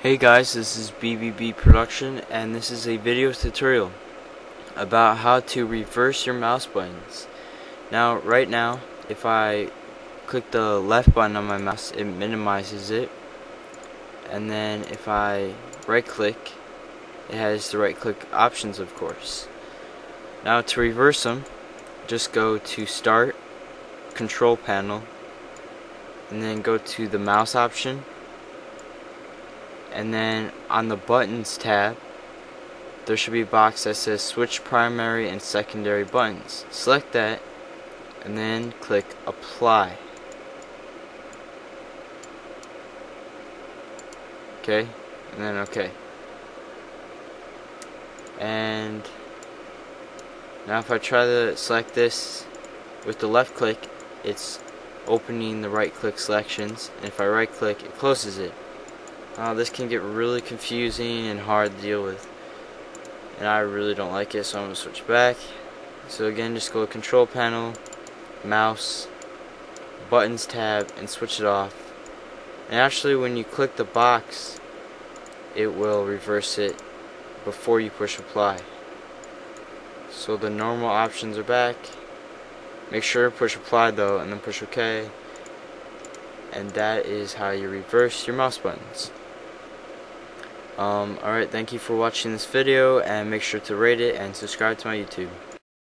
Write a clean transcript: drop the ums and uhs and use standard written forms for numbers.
Hey guys, this is BBBProduction and this is a video tutorial about how to reverse your mouse buttons. Now, right now, if I click the left button on my mouse, it minimizes it, and then if I right click, it has the right click options, of course. Now to reverse them, just go to Start, Control Panel, and then go to the mouse option. And then on the buttons tab, there should be a box that says switch primary and secondary buttons. Select that and then click apply. Okay, and then okay. And now if I try to select this with the left click, it's opening the right click selections, and if I right click, it closes it. This can get really confusing and hard to deal with, and I really don't like it, so I'm going to switch back. So again, just go to Control Panel, Mouse, Buttons tab, and switch it off. And actually when you click the box, it will reverse it before you push apply. So the normal options are back. Make sure to push apply though, and then push OK. And that is how you reverse your mouse buttons. Alright, thank you for watching this video, and make sure to rate it and subscribe to my YouTube.